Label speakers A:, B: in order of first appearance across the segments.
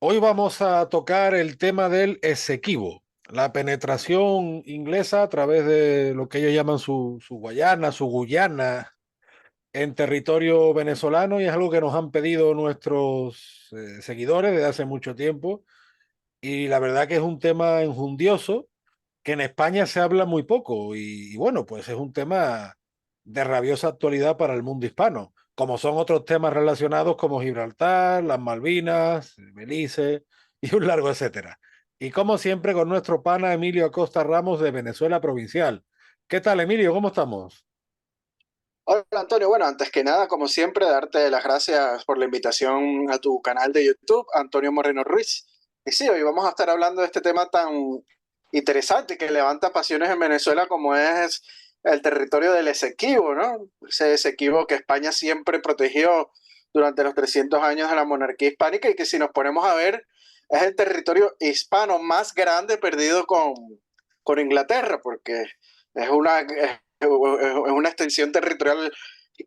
A: Hoy vamos a tocar el tema del Esequibo, la penetración inglesa a través de lo que ellos llaman su Guayana, su Guyana, en territorio venezolano, y es algo que nos han pedido nuestros seguidores desde hace mucho tiempo. Y la verdad que es un tema enjundioso que en España se habla muy poco. Y bueno, pues es un tema de rabiosa actualidad para el mundo hispano, como son otros temas relacionados como Gibraltar, las Malvinas, Belice y un largo etcétera. Y como siempre con nuestro pana Emilio Acosta Ramos de Venezuela Provincial. ¿Qué tal, Emilio? ¿Cómo estamos?
B: Hola Antonio, bueno, antes que nada, como siempre, darte las gracias por la invitación a tu canal de YouTube, Antonio Moreno Ruiz. Y sí, hoy vamos a estar hablando de este tema tan interesante que levanta pasiones en Venezuela como es el territorio del Esequibo, ¿no? Ese Esequibo que España siempre protegió durante los 300 años de la monarquía hispánica y que si nos ponemos a ver es el territorio hispano más grande perdido con Inglaterra, porque es una extensión territorial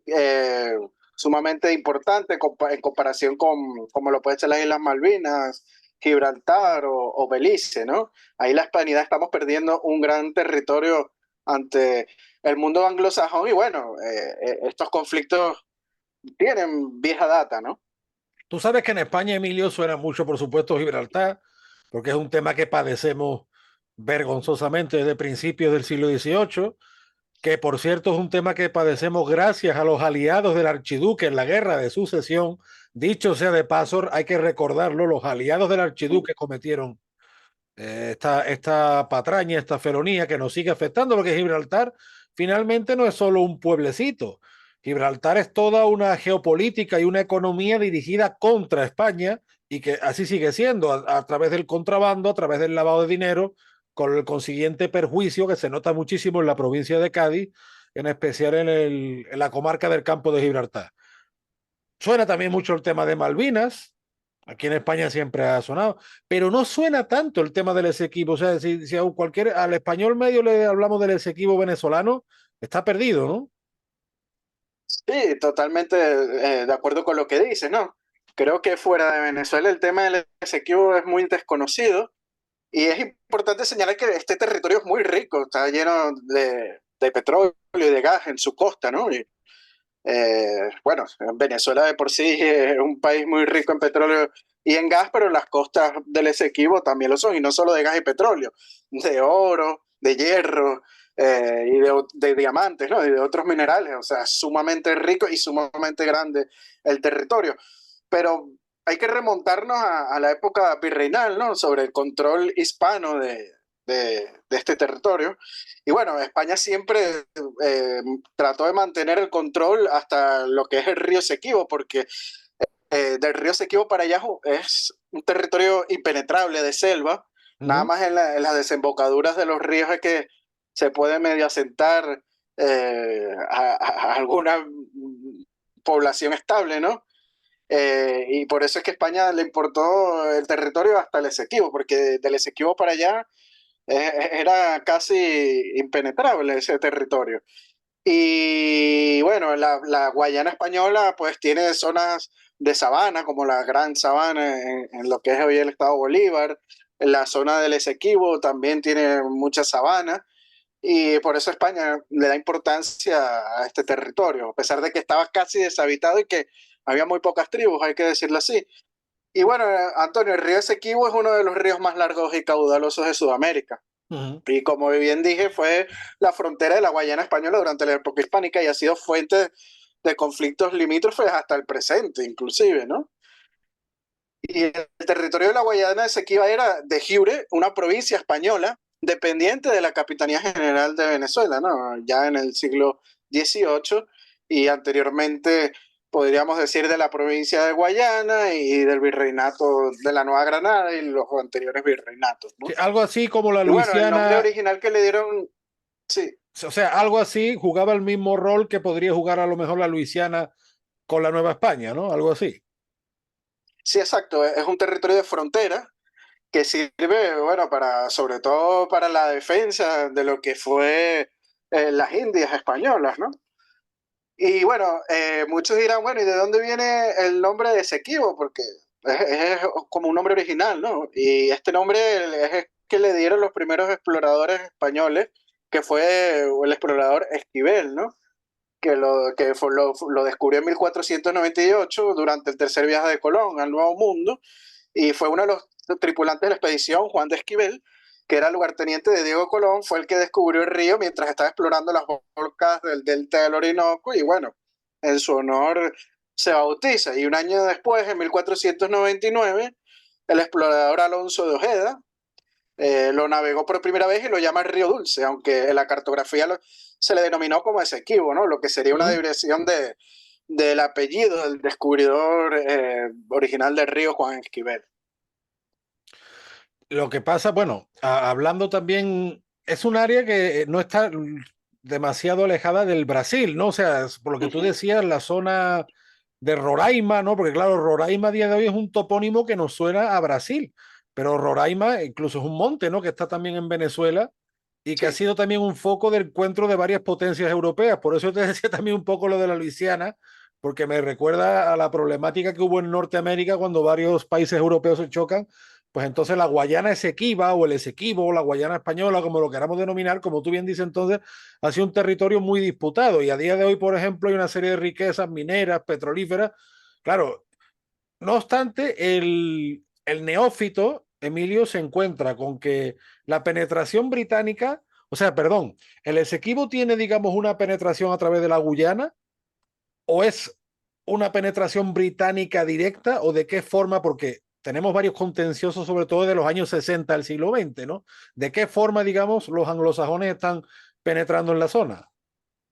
B: eh, sumamente importante en comparación con como lo puede ser las Islas Malvinas, Gibraltar o Belice, ¿no? Ahí la hispanidad estamos perdiendo un gran territorio ante el mundo anglosajón y bueno, estos conflictos tienen vieja data, ¿no?
A: Tú sabes que en España, Emilio, suena mucho, por supuesto, Gibraltar, porque es un tema que padecemos vergonzosamente desde principios del siglo XVIII, que por cierto es un tema que padecemos gracias a los aliados del archiduque en la guerra de sucesión. Dicho sea de paso, hay que recordarlo, los aliados del archiduque cometieron esta patraña, esta felonía que nos sigue afectando, porque Gibraltar finalmente no es solo un pueblecito. Gibraltar es toda una geopolítica y una economía dirigida contra España y que así sigue siendo a través del contrabando, a través del lavado de dinero, con el consiguiente perjuicio que se nota muchísimo en la provincia de Cádiz, en especial en la comarca del Campo de Gibraltar. Suena también mucho el tema de Malvinas. Aquí en España siempre ha sonado, pero no suena tanto el tema del Esequibo. O sea, si a cualquier, al español medio le hablamos del Esequibo venezolano, está perdido, ¿no?
B: Sí, totalmente de acuerdo con lo que dices, ¿no? Creo que fuera de Venezuela el tema del Esequibo es muy desconocido. Y es importante señalar que este territorio es muy rico, está lleno de petróleo y de gas en su costa, ¿no? Y, bueno, Venezuela de por sí es un país muy rico en petróleo y en gas, pero las costas del Esequibo también lo son, y no solo de gas y petróleo, de oro, de hierro y de diamantes, ¿no? Y de otros minerales, o sea, sumamente rico y sumamente grande el territorio. Pero hay que remontarnos a la época virreinal, ¿no? Sobre el control hispano de este territorio. Y bueno, España siempre trató de mantener el control hasta lo que es el río Esequibo, porque del río Esequibo para allá es un territorio impenetrable de selva. Nada
A: Ujú.
B: más en las desembocaduras de los ríos es que se puede medio asentar a alguna población estable, ¿no? Y por eso es que España le importó el territorio hasta el Esequibo, porque del Esequibo para allá era casi impenetrable ese territorio. Y bueno, la Guayana española pues tiene zonas de sabana, como la Gran Sabana en lo que es hoy el estado Bolívar. En la zona del Esequibo también tiene mucha sabana. Y por eso España le da importancia a este territorio, a pesar de que estaba casi deshabitado y que había muy pocas tribus, hay que decirlo así. Y bueno, Antonio, el río Esequibo es uno de los ríos más largos y caudalosos de Sudamérica.
A: Ujú.
B: Y como bien dije, fue la frontera de la Guayana española durante la época hispánica y ha sido fuente de conflictos limítrofes hasta el presente, inclusive, ¿no? Y el territorio de la Guayana Esequiba era de Jiure, una provincia española dependiente de la Capitanía General de Venezuela, ¿no? Ya en el siglo XVIII y anteriormente podríamos decir de la provincia de Guayana y del virreinato de la Nueva Granada y los anteriores virreinatos,
A: Sí,
B: ¿no?
A: algo así como la
B: Y bueno, el nombre
A: Luisiana,
B: original que le dieron, sí,
A: o sea, algo así jugaba el mismo rol que podría jugar a lo mejor la Luisiana con la Nueva España, ¿no? Algo así.
B: sí, exacto, es un territorio de frontera que sirve, bueno, para, sobre todo para la defensa de lo que fue las Indias españolas, ¿no? Y bueno, muchos dirán, bueno, ¿y de dónde viene el nombre de Esequibo? Porque es como un nombre original, ¿no? Y este nombre es que le dieron los primeros exploradores españoles, que fue el explorador Esquivel, ¿no? Lo descubrió en 1498 durante el tercer viaje de Colón al Nuevo Mundo y fue uno de los tripulantes de la expedición, Juan de Esquivel, que era lugarteniente de Diego Colón, fue el que descubrió el río mientras estaba explorando las bocas del delta del Orinoco y bueno, en su honor se bautiza. Y un año después, en 1499, el explorador Alonso de Ojeda lo navegó por primera vez y lo llama Río Dulce, aunque en la cartografía se le denominó como Esequibo, ¿no? Lo que sería una
A: ¿Mm?
B: derivación del apellido del descubridor original del río, Juan Esquivel.
A: Lo que pasa, bueno, hablando también, es un área que no está demasiado alejada del Brasil, ¿no? O sea, por lo que tú
B: Ujú.
A: decías, la zona de Roraima, ¿no? Porque claro, Roraima a día de hoy es un topónimo que nos suena a Brasil, pero Roraima incluso es un monte, ¿no? Que está también en Venezuela y que ha
B: Sí,
A: sido también un foco de encuentro de varias potencias europeas. Por eso te decía también un poco lo de la Luisiana, porque me recuerda a la problemática que hubo en Norteamérica cuando varios países europeos se chocan. Pues entonces la Guayana Esequiba o el Esequibo o la Guayana española, como lo queramos denominar, como tú bien dices, entonces ha sido un territorio muy disputado y a día de hoy, por ejemplo, hay una serie de riquezas mineras, petrolíferas. Claro, no obstante, el neófito, Emilio, se encuentra con que la penetración británica, o sea, perdón, el Esequibo tiene, digamos, una penetración a través de la Guyana o es una penetración británica directa o de qué forma, porque tenemos varios contenciosos, sobre todo de los años 60 del siglo XX, ¿no? ¿De qué forma, digamos, los anglosajones están penetrando en la zona?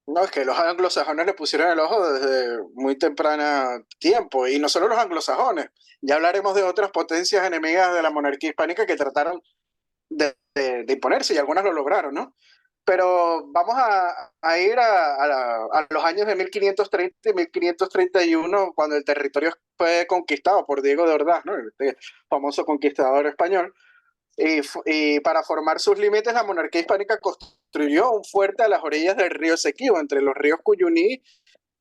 B: no, es que los anglosajones le pusieron el ojo desde muy temprana tiempo, y no solo los anglosajones, ya hablaremos de otras potencias enemigas de la monarquía hispánica que trataron de imponerse y algunas lo lograron, ¿no? Pero vamos a ir a los años de 1530 y 1531, cuando el territorio fue conquistado por Diego de Ordaz, ¿no? Este famoso conquistador español. Y para formar sus límites, la monarquía hispánica construyó un fuerte a las orillas del río Esequibo, entre los ríos Cuyuní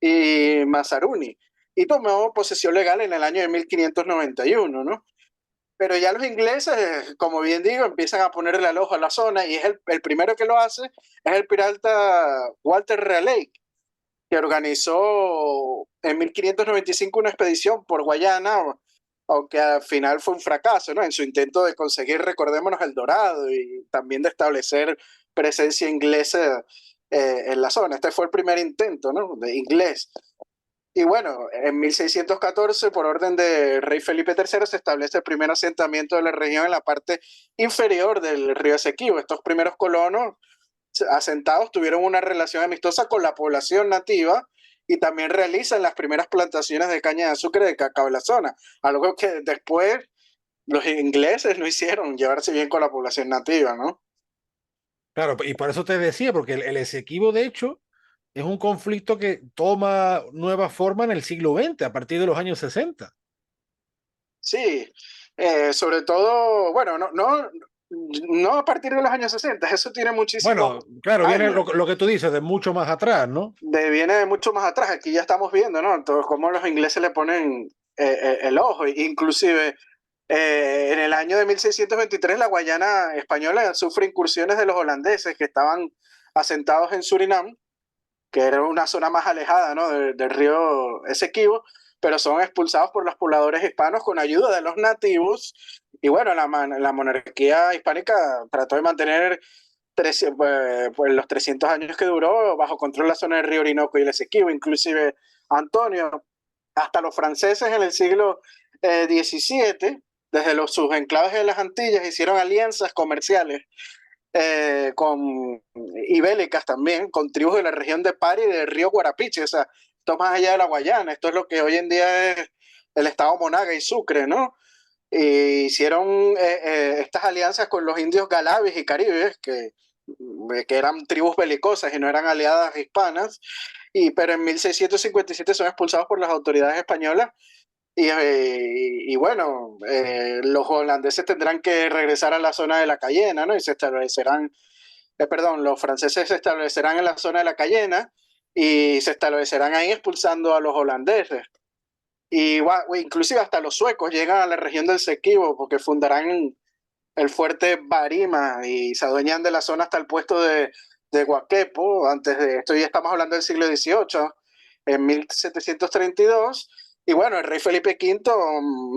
B: y Mazaruni, y tomó posesión legal en el año de 1591, ¿no? Pero ya los ingleses, como bien digo, empiezan a ponerle al ojo a la zona y es el primero que lo hace es el pirata Walter Raleigh, que organizó en 1595 una expedición por Guayana, aunque al final fue un fracaso, ¿no? En su intento de conseguir, recordémonos, el Dorado y también de establecer presencia inglesa en la zona. Este fue el primer intento, ¿no? De inglés. Y bueno, en 1614, por orden de rey Felipe III, se establece el primer asentamiento de la región en la parte inferior del río Esequibo. Estos primeros colonos asentados tuvieron una relación amistosa con la población nativa y también realizan las primeras plantaciones de caña de azúcar y de cacao en la zona, algo que después los ingleses no hicieron, llevarse bien con la población nativa, ¿no?
A: Claro, y por eso te decía, porque el Esequibo, de hecho, es un conflicto que toma nueva forma en el siglo XX, a partir de los años 60.
B: Sí, sobre todo, bueno, no a partir de los años 60, eso tiene muchísimos
A: Bueno, claro, viene
B: años.
A: lo que tú dices, de mucho más atrás, ¿no?
B: Viene de mucho más atrás. Aquí ya estamos viendo, ¿no? Entonces, cómo los ingleses le ponen el ojo. Inclusive, en el año de 1623, la Guayana española sufre incursiones de los holandeses que estaban asentados en Surinam, que era una zona más alejada, ¿no? Del río Esequibo, pero son expulsados por los pobladores hispanos con ayuda de los nativos. Y bueno, la monarquía hispánica trató de mantener pues, los 300 años que duró bajo control la zona del río Orinoco y el Esequibo. Inclusive, Antonio, hasta los franceses en el siglo XVII, desde sus enclaves de las Antillas, hicieron alianzas comerciales y bélicas también, con tribus de la región de Pari y del río Guarapiche, o sea, esto más allá de la Guayana, esto es lo que hoy en día es el estado Monaga y Sucre, ¿no? Y hicieron estas alianzas con los indios galabis y caribes, que eran tribus belicosas y no eran aliadas hispanas, pero en 1657 son expulsados por las autoridades españolas y bueno, los holandeses tendrán que regresar a la zona de la Cayena, ¿no? Y se establecerán, perdón, los franceses se establecerán en la zona de la Cayena y se establecerán ahí expulsando a los holandeses. Y inclusive hasta los suecos llegan a la región del Esequibo porque fundarán el fuerte Barima y se adueñan de la zona hasta el puesto de Huaquepo. Antes de esto ya estamos hablando del siglo XVIII, en 1732. Y bueno, el rey Felipe V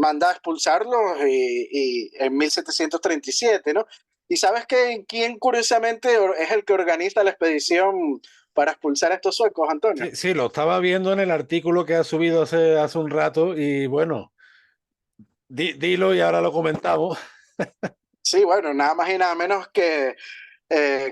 B: manda a expulsarlos en 1737, ¿no? Y sabes que quién curiosamente es el que organiza la expedición para expulsar a estos suecos, Antonio.
A: Sí, sí, lo estaba viendo en el artículo que ha subido hace un rato y bueno, dilo y ahora lo comentamos.
B: Sí, bueno, nada más y nada menos que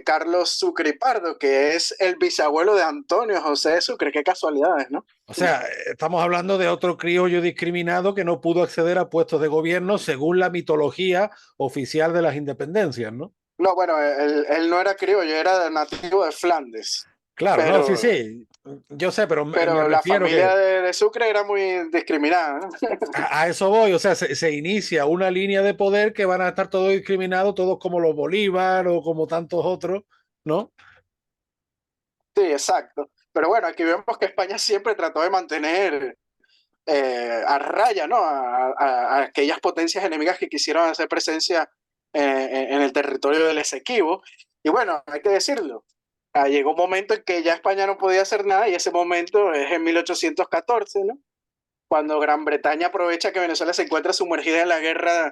B: Carlos Sucre y Pardo, que es el bisabuelo de Antonio José Sucre. Qué casualidades, ¿no?
A: O sea, estamos hablando de otro criollo discriminado que no pudo acceder a puestos de gobierno según la mitología oficial de las independencias, ¿no?
B: No, bueno, él no era criollo, era nativo de Flandes,
A: Claro, no, sí,
B: pero,
A: sí, yo sé, pero me
B: pero la
A: refiero que
B: familia de Sucre era muy discriminada, ¿no?
A: a eso voy, o sea, se inicia una línea de poder que van a estar todos discriminados, todos como los Bolívar o como tantos otros, ¿no?
B: Sí, exacto. Pero bueno, aquí vemos que España siempre trató de mantener a raya, ¿no? A aquellas potencias enemigas que quisieron hacer presencia en el territorio del Esequibo. Y bueno, hay que decirlo, llegó un momento en que ya España no podía hacer nada y ese momento es en 1814, ¿no? Cuando Gran Bretaña aprovecha que Venezuela se encuentra sumergida en la guerra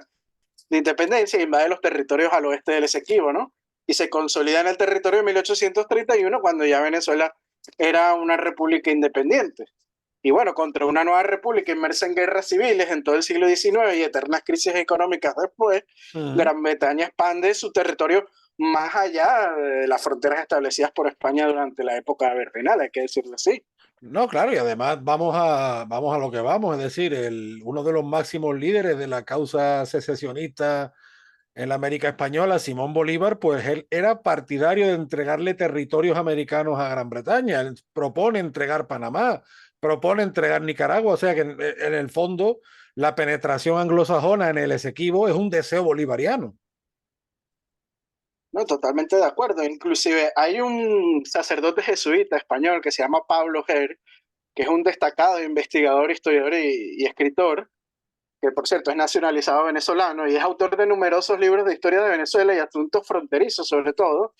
B: de independencia e invade los territorios al oeste del Esequibo, ¿no? Y se consolida en el territorio en 1831 cuando ya Venezuela era una república independiente. Y bueno, contra una nueva república inmersa en guerras civiles en todo el siglo XIX y eternas crisis económicas después,
A: Ujú.
B: Gran Bretaña expande su territorio más allá de las fronteras establecidas por España durante la época virreinal, hay que decirlo así.
A: No, claro, y además vamos a lo que vamos, es decir, uno de los máximos líderes de la causa secesionista en la América Española, Simón Bolívar, pues él era partidario de entregarle territorios americanos a Gran Bretaña. Él propone entregar Panamá, propone entregar Nicaragua, o sea que en el fondo la penetración anglosajona en el Esequibo es un deseo bolivariano.
B: No, totalmente de acuerdo. Inclusive hay un sacerdote jesuita español que se llama Pablo Ger, que es un destacado investigador, historiador y escritor, que por cierto es nacionalizado venezolano y es autor de numerosos libros de historia de Venezuela y asuntos fronterizos sobre todo.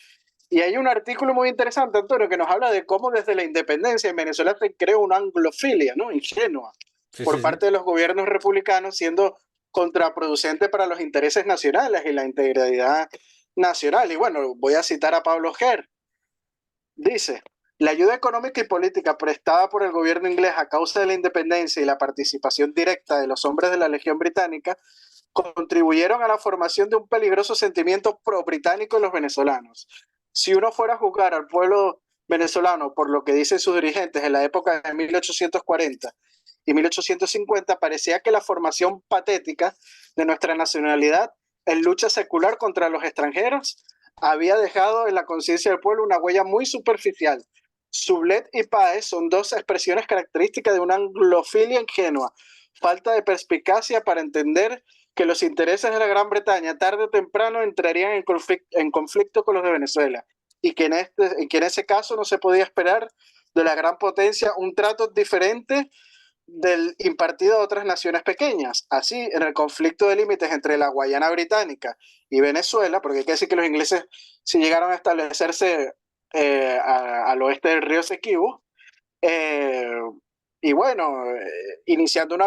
B: Y hay un artículo muy interesante, Antonio, que nos habla de cómo desde la independencia en Venezuela se creó una anglofilia, ¿no? Ingenua,
A: Sí,
B: por
A: sí, sí.
B: parte de los gobiernos republicanos, siendo contraproducente para los intereses nacionales y la integridad nacional. Y bueno, voy a citar a Pablo Ger. Dice, la ayuda económica y política prestada por el gobierno inglés a causa de la independencia y la participación directa de los hombres de la Legión Británica contribuyeron a la formación de un peligroso sentimiento pro-británico en los venezolanos. Si uno fuera a juzgar al pueblo venezolano por lo que dicen sus dirigentes en la época de 1840 y 1850, parecía que la formación patética de nuestra nacionalidad en lucha secular contra los extranjeros había dejado en la conciencia del pueblo una huella muy superficial. Sublet y Páez son dos expresiones características de una anglofilia ingenua, falta de perspicacia para entender que los intereses de la Gran Bretaña tarde o temprano entrarían en conflicto con los de Venezuela y que en ese caso no se podía esperar de la gran potencia un trato diferente del impartido a otras naciones pequeñas. Así, en el conflicto de límites entre la Guayana Británica y Venezuela, porque hay que decir que los ingleses sí llegaron a establecerse al oeste del río Esequibo, eh, y bueno, iniciando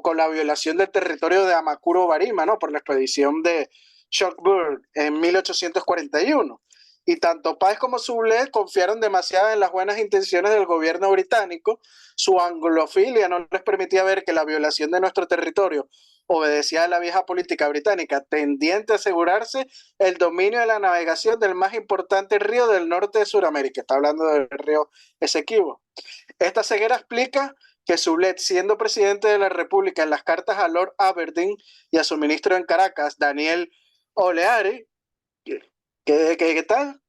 B: con la violación del territorio de Amacuro Barima, ¿no? Por la expedición de Shuckburgh en 1841. Y tanto Páez como Sublé confiaron demasiado en las buenas intenciones del gobierno británico. Su anglofilia no les permitía ver que la violación de nuestro territorio obedecía a la vieja política británica, tendiente a asegurarse el dominio de la navegación del más importante río del norte de Sudamérica. Está hablando del río Esequibo. Esta ceguera explica que Sublett, siendo presidente de la República en las cartas a Lord Aberdeen y a su ministro en Caracas, Daniel Oleari, ¿qué tal?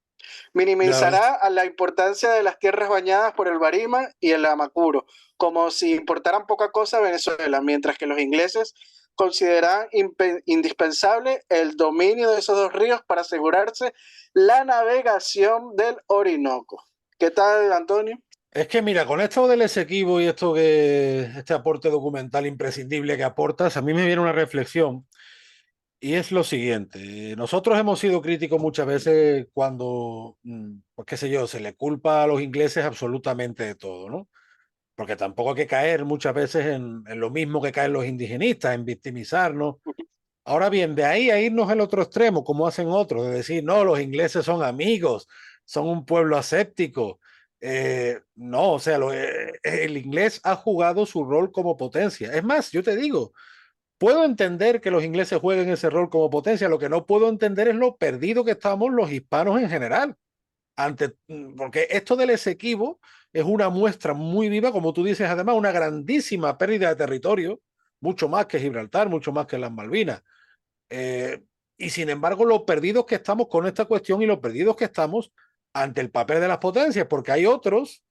A: Ya ves.
B: Minimizará a la importancia de las tierras bañadas por el Barima y el Amacuro, como si importaran poca cosa a Venezuela, mientras que los ingleses consideran indispensable el dominio de esos dos ríos para asegurarse la navegación del Orinoco. ¿Qué tal, Antonio?
A: Es que mira, con esto del Esequibo y esto que este aporte documental imprescindible que aportas, a mí me viene una reflexión y es lo siguiente. Nosotros hemos sido críticos muchas veces cuando, pues qué sé yo, se le culpa a los ingleses absolutamente de todo, ¿no? Porque tampoco hay que caer muchas veces en lo mismo que caen los indigenistas, en victimizarnos. Ahora bien, de ahí a irnos al otro extremo, como hacen otros, de decir, no, los ingleses son amigos, son un pueblo aséptico. No, o sea, el inglés ha jugado su rol como potencia. Es más, yo te digo, puedo entender que los ingleses jueguen ese rol como potencia, lo que no puedo entender es lo perdido que estamos los hispanos en general. Porque esto del Esequibo es una muestra muy viva, como tú dices, además, una grandísima pérdida de territorio, mucho más que Gibraltar, mucho más que las Malvinas. Eh, y sin embargo, los perdidos que estamos con esta cuestión y los perdidos que estamos ante el papel de las potencias, porque hay otros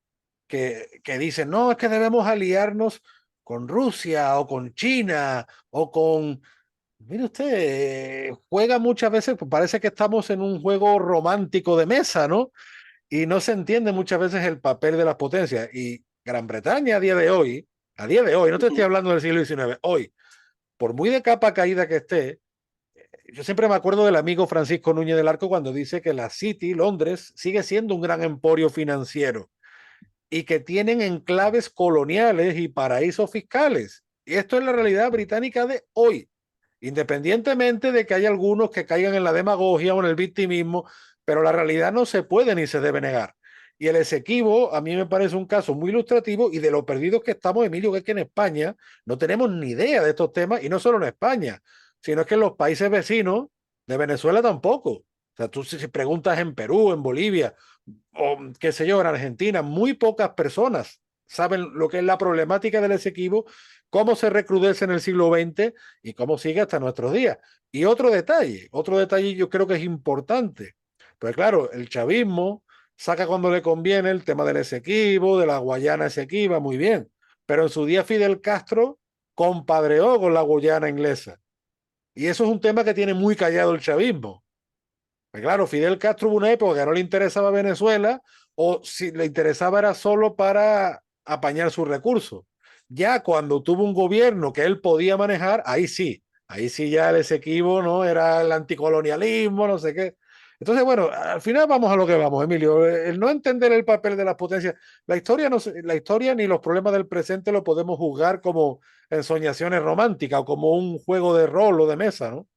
A: que dicen, no, es que debemos aliarnos con Rusia o con China o con... Mire usted, juega muchas veces, pues parece que estamos en un juego romántico de mesa, ¿no? Y no se entiende muchas veces el papel de las potencias. Y Gran Bretaña a día de hoy, no te estoy hablando del siglo XIX, hoy, por muy de capa caída que esté, yo siempre me acuerdo del amigo Francisco Núñez del Arco cuando dice que la City, Londres, sigue siendo un gran emporio financiero y que tienen enclaves coloniales y paraísos fiscales. Y esto es la realidad británica de hoy, independientemente de que haya algunos que caigan en la demagogia o en el victimismo, pero la realidad no se puede ni se debe negar. Y el Esequibo a mí me parece un caso muy ilustrativo y de lo perdidos que estamos, Emilio, que es que en España no tenemos ni idea de estos temas, y no solo en España, sino es que en los países vecinos de Venezuela tampoco. O sea, tú si preguntas en Perú, en Bolivia, o qué sé yo, en Argentina, muy pocas personas saben lo que es la problemática del Esequibo, cómo se recrudece en el siglo XX y cómo sigue hasta nuestros días. Y otro detalle yo creo que es importante. Pues claro, el chavismo saca cuando le conviene el tema del Esequibo, de la Guayana Esequiba, muy bien. Pero en su día Fidel Castro compadreó con la Guayana inglesa. Y eso es un tema que tiene muy callado el chavismo. Pues claro, Fidel Castro hubo una época que no le interesaba Venezuela o si le interesaba era solo para apañar sus recursos. Ya cuando tuvo un gobierno que él podía manejar, ahí sí ya el Esequibo, ¿no? Era el anticolonialismo, no sé qué. Entonces, bueno, al final vamos a lo que vamos, Emilio. El no entender el papel de las potencias, la historia, no, la historia ni los problemas del presente lo podemos juzgar como ensoñaciones románticas o como un juego de rol o de mesa, ¿no?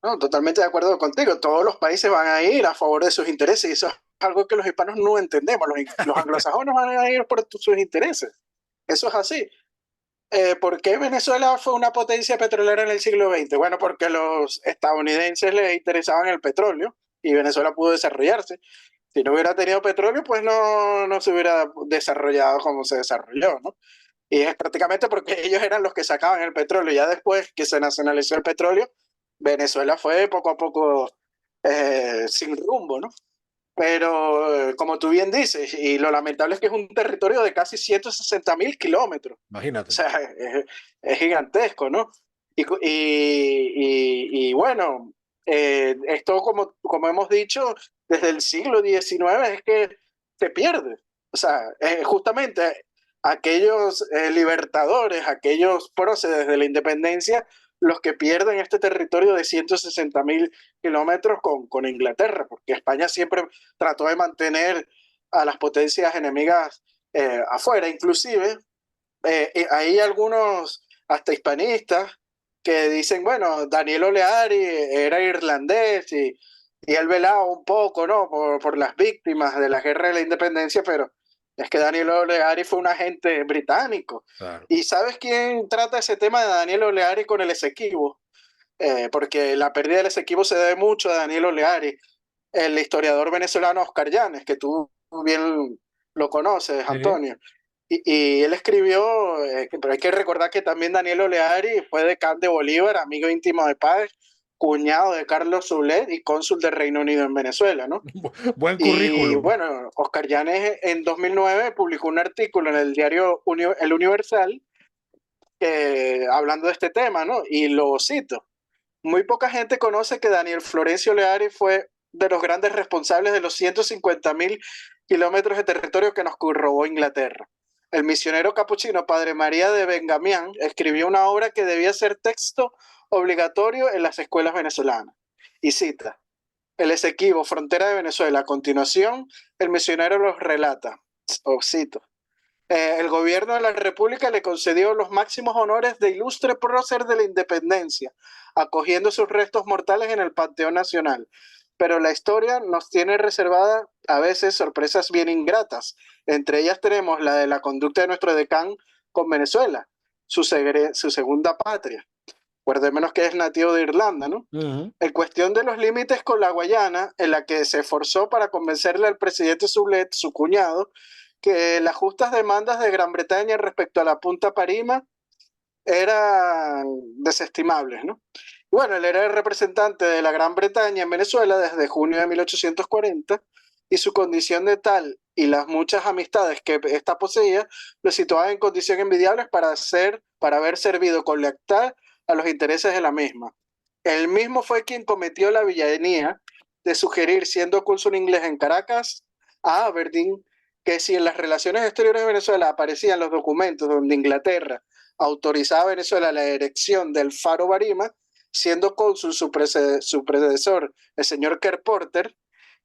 B: No, totalmente de acuerdo contigo. Todos los países van a ir a favor de sus intereses y eso es algo que los hispanos no entendemos. Los anglosajones van a ir por sus intereses. Eso es así. ¿Por qué Venezuela fue una potencia petrolera en el siglo XX? Bueno, porque los estadounidenses les interesaban el petróleo y Venezuela pudo desarrollarse. Si no hubiera tenido petróleo, pues no se hubiera desarrollado como se desarrolló, ¿no? Y es prácticamente porque ellos eran los que sacaban el petróleo. Ya después que se nacionalizó el petróleo, Venezuela fue poco a poco sin rumbo, ¿no? Pero como tú bien dices, y lo lamentable es que es un territorio de casi 160.000 kilómetros. O
A: Imagínate.
B: sea, es gigantesco, ¿no? Y bueno, esto como hemos dicho, desde el siglo XIX es que se pierde. O sea, justamente aquellos libertadores, aquellos próceres de la independencia, los que pierden este territorio de 160.000 kilómetros con Inglaterra, porque España siempre trató de mantener a las potencias enemigas afuera. Inclusive, hay algunos hasta hispanistas que dicen, bueno, Daniel Oleari era irlandés y él velaba un poco, ¿no? Por las víctimas de la guerra de la independencia, pero es que Daniel Oleari fue un agente británico.
A: Claro.
B: ¿Y sabes quién trata ese tema de Daniel Oleari con el Esequibo? Porque la pérdida del Esequibo se debe mucho a Daniel Oleari, el historiador venezolano Oscar Llanes, que tú bien lo conoces,
A: Sí.
B: Antonio. Y él escribió, pero hay que recordar que también Daniel Oleari fue decán de Bolívar, amigo íntimo de Páez, cuñado de Carlos Soulet y cónsul del Reino Unido en Venezuela, ¿no?
A: Buen
B: Y
A: currículum.
B: bueno, Oscar Llanes en 2009 publicó un artículo en el diario El Universal hablando de este tema, ¿no? Y lo cito. Muy poca gente conoce que Daniel Florencio Leari fue de los grandes responsables de los 150.000 kilómetros de territorio que nos robó Inglaterra. El misionero capuchino Padre María de Bengamián escribió una obra que debía ser texto obligatorio en las escuelas venezolanas. Y cita, el Esequibo, frontera de Venezuela. A continuación, el misionero los relata, o cito, el gobierno de la República le concedió los máximos honores de ilustre prócer de la independencia, acogiendo sus restos mortales en el Panteón Nacional. Pero la historia nos tiene reservada a veces sorpresas bien ingratas. Entre ellas tenemos la de la conducta de nuestro decán con Venezuela, su segunda patria. Recuerde menos que es nativo de Irlanda, ¿no? En cuestión de los límites con la Guayana, en la que se esforzó para convencerle al presidente Sulet, su cuñado, que las justas demandas de Gran Bretaña respecto a la Punta Parima eran desestimables, ¿no? Bueno, él era el representante de la Gran Bretaña en Venezuela desde junio de 1840 y su condición de tal y las muchas amistades que ésta poseía lo situaban en condición envidiables para haber servido con lealtad a los intereses de la misma. Él mismo fue quien cometió la villanía de sugerir, siendo cónsul inglés en Caracas, a Aberdeen, que si en las relaciones exteriores de Venezuela aparecían los documentos donde Inglaterra autorizaba a Venezuela la erección del faro Barima, siendo cónsul su predecesor, el señor Kerr Porter,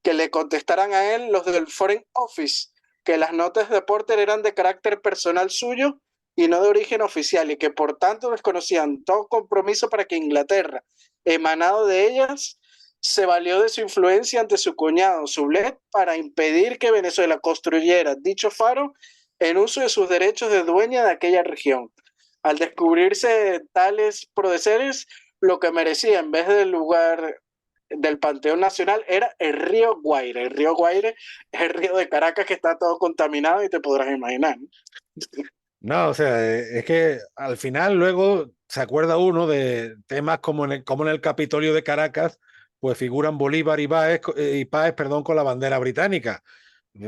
B: que le contestaran a él los del Foreign Office, que las notas de Porter eran de carácter personal suyo y no de origen oficial, y que por tanto desconocían todo compromiso para que Inglaterra, emanado de ellas, se valió de su influencia ante su cuñado Sublet para impedir que Venezuela construyera dicho faro en uso de sus derechos de dueña de aquella región. Al descubrirse tales procederes, lo que merecía en vez del lugar del Panteón Nacional era el río Guaire. El río Guaire es el río de Caracas que está todo contaminado y te podrás imaginar, ¿no?
A: No, o sea, es que al final luego se acuerda uno de temas como en el Capitolio de Caracas, pues figuran Bolívar y Páez, perdón, con la bandera británica.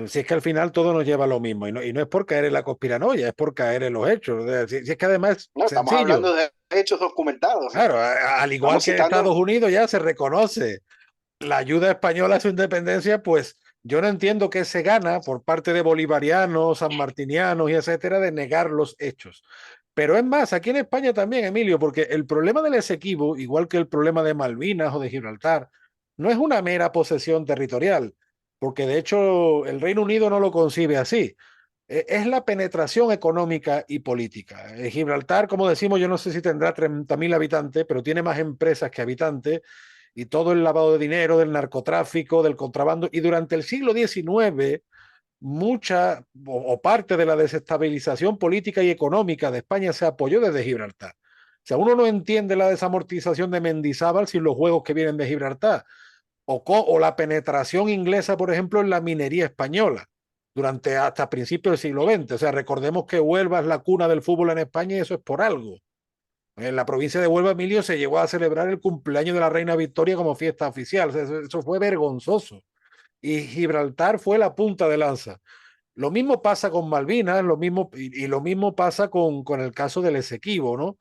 A: Si es que al final todo nos lleva a lo mismo, y no es por caer en la conspiranoia, es por caer en los hechos. O sea, si es que además es
B: No, estamos
A: sencillo.
B: hablando de hechos documentados, ¿eh?
A: Claro, al igual
B: Estamos
A: que en Estados
B: citando,
A: Unidos ya se reconoce la ayuda española a su independencia, pues yo no entiendo qué se gana por parte de bolivarianos, sanmartinianos y etcétera de negar los hechos. Pero es más, aquí en España también, Emilio, porque el problema del Esequibo, igual que el problema de Malvinas o de Gibraltar, no es una mera posesión territorial, porque de hecho el Reino Unido no lo concibe así. Es la penetración económica y política. Gibraltar, como decimos, yo no sé si tendrá 30.000 habitantes, pero tiene más empresas que habitantes y todo el lavado de dinero, del narcotráfico, del contrabando. Y durante el siglo XIX, mucha o parte de la desestabilización política y económica de España se apoyó desde Gibraltar. O sea, uno no entiende la desamortización de Mendizábal sin los juegos que vienen de Gibraltar o la penetración inglesa, por ejemplo, en la minería española durante hasta principios del siglo XX. O sea, recordemos que Huelva es la cuna del fútbol en España y eso es por algo. En la provincia de Huelva, Emilio, se llegó a celebrar el cumpleaños de la Reina Victoria como fiesta oficial. O sea, eso fue vergonzoso. Y Gibraltar fue la punta de lanza. Lo mismo pasa con Malvinas, y lo mismo pasa con el caso del Esequibo, ¿no?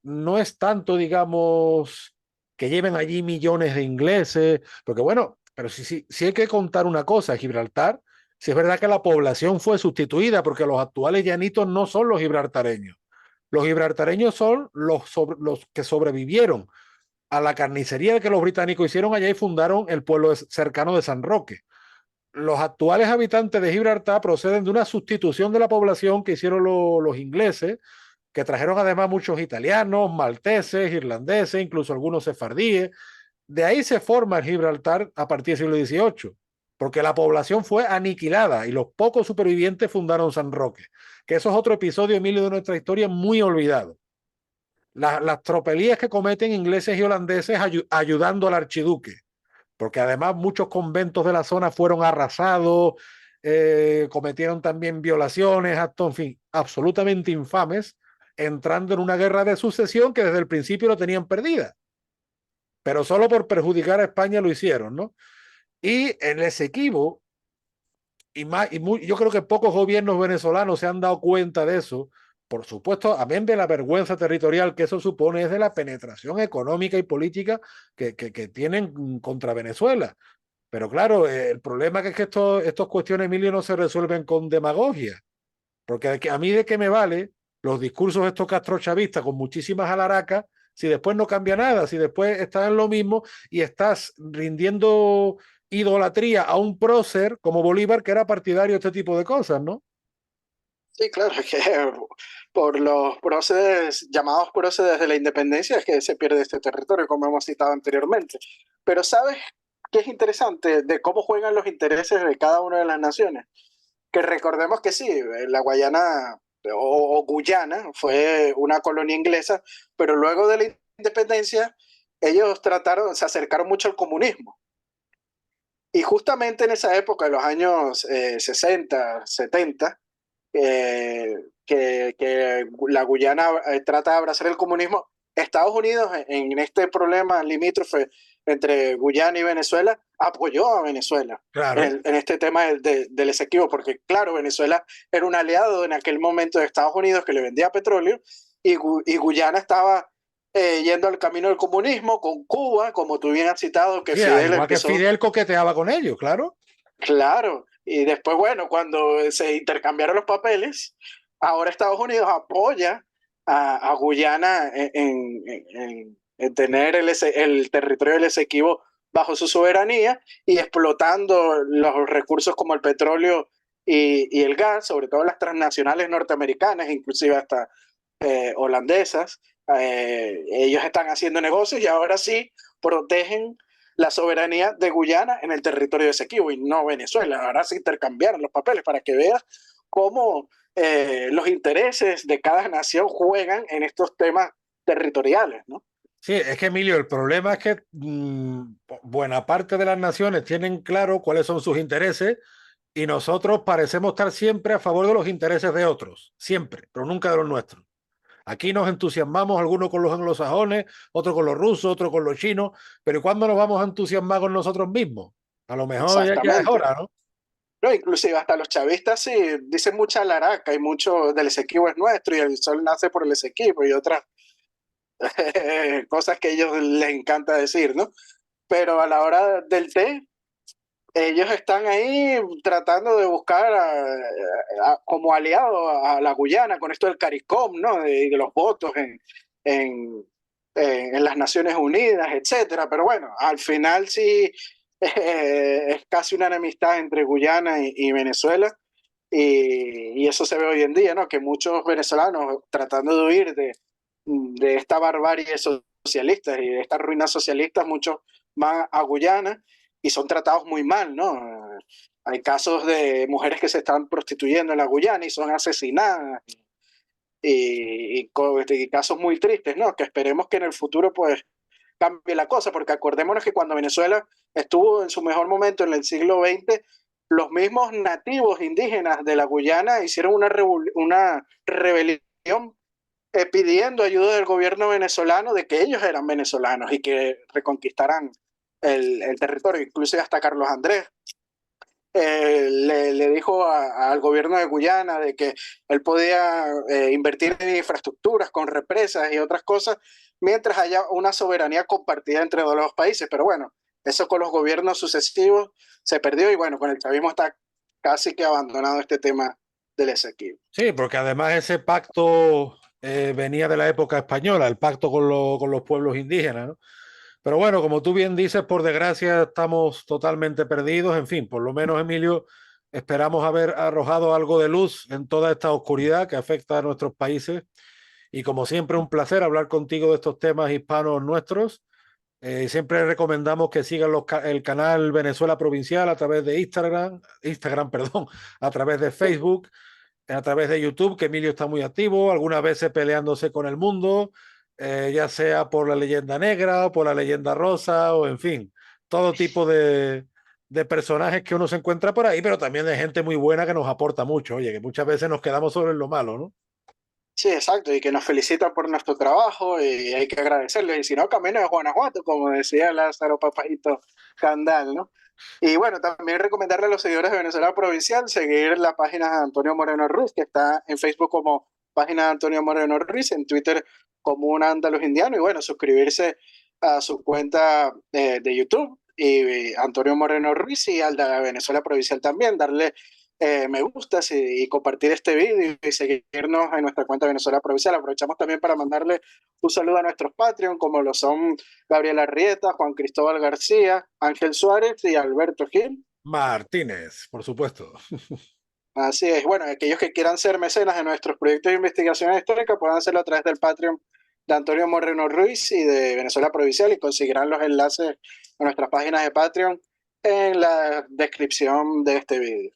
A: No es tanto, digamos, que lleven allí millones de ingleses, porque bueno, pero sí hay que contar una cosa, Gibraltar, si es verdad que la población fue sustituida, porque los actuales llanitos no son los gibraltareños. Los gibraltareños son los que sobrevivieron a la carnicería que los británicos hicieron allá y fundaron el pueblo cercano de San Roque. Los actuales habitantes de Gibraltar proceden de una sustitución de la población que hicieron los ingleses, que trajeron además muchos italianos, malteses, irlandeses, incluso algunos sefardíes. De ahí se forma el Gibraltar a partir del siglo XVIII, porque la población fue aniquilada y los pocos supervivientes fundaron San Roque, que eso es otro episodio, Emilio, de nuestra historia muy olvidado. Las tropelías que cometen ingleses y holandeses ayudando al archiduque, porque además muchos conventos de la zona fueron arrasados, cometieron también violaciones, actos, en fin, absolutamente infames, entrando en una guerra de sucesión que desde el principio lo tenían perdida, pero solo por perjudicar a España lo hicieron, ¿no? Y en el Esequibo, yo creo que pocos gobiernos venezolanos se han dado cuenta de eso, por supuesto, amén de la vergüenza territorial que eso supone, es de la penetración económica y política que tienen contra Venezuela. Pero claro, el problema es que estos cuestiones, Emilio, no se resuelven con demagogia. Porque a mí de qué me vale los discursos estos castrochavistas con muchísimas alaracas si después no cambia nada, si después estás en lo mismo y estás rindiendo idolatría a un prócer como Bolívar que era partidario de este tipo de cosas, ¿no?
B: Sí, claro, es que por los próceres, llamados próceres de la independencia, es que se pierde este territorio, como hemos citado anteriormente. Pero ¿sabes qué es interesante de cómo juegan los intereses de cada una de las naciones? Que recordemos que sí, la Guayana o Guyana fue una colonia inglesa, pero luego de la independencia ellos trataron, se acercaron mucho al comunismo. Y justamente en esa época, en los años 60, 70, que la Guyana trata de abrazar el comunismo, Estados Unidos en este problema limítrofe entre Guyana y Venezuela apoyó a Venezuela
A: Claro.
B: en este tema del Esequibo, porque claro, Venezuela era un aliado en aquel momento de Estados Unidos que le vendía petróleo y Guyana estaba yendo al camino del comunismo con Cuba, como tú bien has citado, que
A: Sí, al
B: Fidel
A: igual que
B: empezó.
A: Fidel coqueteaba con ellos, claro.
B: Claro, y después, bueno, cuando se intercambiaron los papeles, ahora Estados Unidos apoya a Guyana en tener el territorio del Esequibo bajo su soberanía y explotando los recursos como el petróleo y el gas, sobre todo las transnacionales norteamericanas, inclusive hasta holandesas. Ellos están haciendo negocios y ahora sí protegen la soberanía de Guyana en el territorio de Esequibo y no Venezuela. Ahora se intercambiaron los papeles para que veas cómo los intereses de cada nación juegan en estos temas territoriales, ¿no?
A: Sí, es que Emilio, el problema es que buena parte de las naciones tienen claro cuáles son sus intereses y nosotros parecemos estar siempre a favor de los intereses de otros, siempre, pero nunca de los nuestros. Aquí nos entusiasmamos, algunos con los anglosajones, otros con los rusos, otros con los chinos, pero ¿cuándo nos vamos a entusiasmar con nosotros mismos? A lo mejor ya es
B: Exactamente.
A: hora, ¿no?
B: No, inclusive hasta los chavistas sí dicen mucha laraca y mucho del Esequibo es nuestro y el sol nace por el Esequibo y otras cosas que a ellos les encanta decir, ¿no? Pero a la hora del té, ellos están ahí tratando de buscar como aliado a la Guyana con esto del CARICOM, ¿no? De los votos en, en las Naciones Unidas, etcétera. Pero bueno, al final sí es casi una enemistad entre Guyana y Venezuela. Y eso se ve hoy en día, ¿no? Que muchos venezolanos tratando de huir de esta barbarie socialista y de estas ruinas socialistas, muchos van a Guyana y son tratados muy mal, ¿no? Hay casos de mujeres que se están prostituyendo en la Guyana y son asesinadas y casos muy tristes, ¿no? Que esperemos que en el futuro pues cambie la cosa, porque acordémonos que cuando Venezuela estuvo en su mejor momento en el siglo XX, los mismos nativos indígenas de la Guyana hicieron una rebelión pidiendo ayuda del gobierno venezolano de que ellos eran venezolanos y que reconquistaran el territorio. Incluso hasta Carlos Andrés le dijo al gobierno de Guyana de que él podía invertir en infraestructuras con represas y otras cosas mientras haya una soberanía compartida entre todos los países. Pero bueno, eso con los gobiernos sucesivos se perdió y bueno, con el chavismo está casi que abandonado este tema del Esequibo.
A: Sí, porque además ese pacto venía de la época española, el pacto con los pueblos indígenas, ¿no? Pero bueno, como tú bien dices, por desgracia estamos totalmente perdidos. En fin, por lo menos, Emilio, esperamos haber arrojado algo de luz en toda esta oscuridad que afecta a nuestros países. Y como siempre, un placer hablar contigo de estos temas hispanos nuestros. Siempre recomendamos que sigan el canal Venezuela Provincial a través de Instagram, perdón, a través de Facebook, a través de YouTube, que Emilio está muy activo, algunas veces peleándose con el mundo, ya sea por la leyenda negra, o por la leyenda rosa, o en fin, todo tipo de personajes que uno se encuentra por ahí, pero también de gente muy buena que nos aporta mucho, oye, que muchas veces nos quedamos sobre lo malo, ¿no?
B: Sí, exacto, y que nos felicitan por nuestro trabajo y hay que agradecerles. Y si no, camino de Guanajuato, como decía Lázaro Papajito Candal, ¿no? Y bueno, también recomendarle a los seguidores de Venezuela Provincial seguir la página de Antonio Moreno Ruiz, que está en Facebook como página de Antonio Moreno Ruiz, en Twitter como un andaluz indiano, y bueno, suscribirse a su cuenta de YouTube, y Antonio Moreno Ruiz, y al de Venezuela Provincial también, darle me gusta y compartir este vídeo y seguirnos en nuestra cuenta Venezuela Provincial. Aprovechamos también para mandarle un saludo a nuestros Patreon, como lo son Gabriel Arrieta, Juan Cristóbal García, Ángel Suárez y Alberto Gil.
A: Martínez, por supuesto.
B: Así es, bueno, aquellos que quieran ser mecenas de nuestros proyectos de investigación histórica puedan hacerlo a través del Patreon de Antonio Moreno Ruiz y de Venezuela Provincial, y conseguirán los enlaces a nuestras páginas de Patreon en la descripción de este vídeo.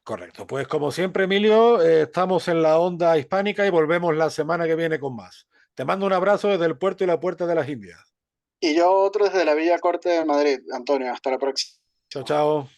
A: Correcto. Pues como siempre, Emilio, estamos en la onda hispánica y volvemos la semana que viene con más. Te mando un abrazo desde el puerto y la puerta de las Indias.
B: Y yo otro desde la Villa Corte de Madrid. Antonio, hasta la próxima.
A: Chao, chao.